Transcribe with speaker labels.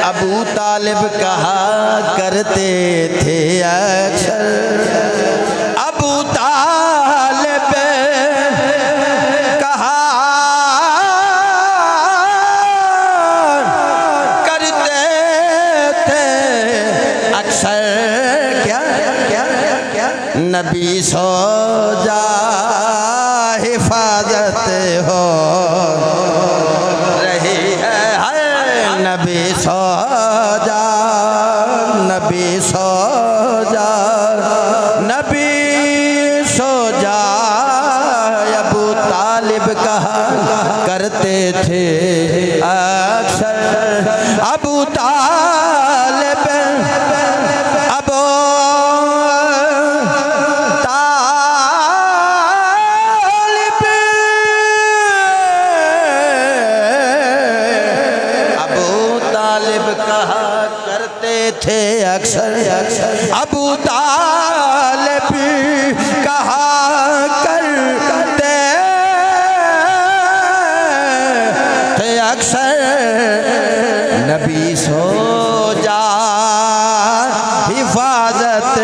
Speaker 1: अबू तालिब कहा करते थे अक्सर, अबू तालिब कहा करते थे अक्सर, क्या क्या क्या नबी सो जा हिफाजत हो रही है, नबी सो जा, नबी सो जा, नबी सो जा। अबू तालिब कहा करते थे अक्सर, अबू तालिब अबू तालिब अबू तालिब कहा करते थे अक्सर, अबू तालिब कहा करते थे अक्सर, नबी सो जा हिफाजत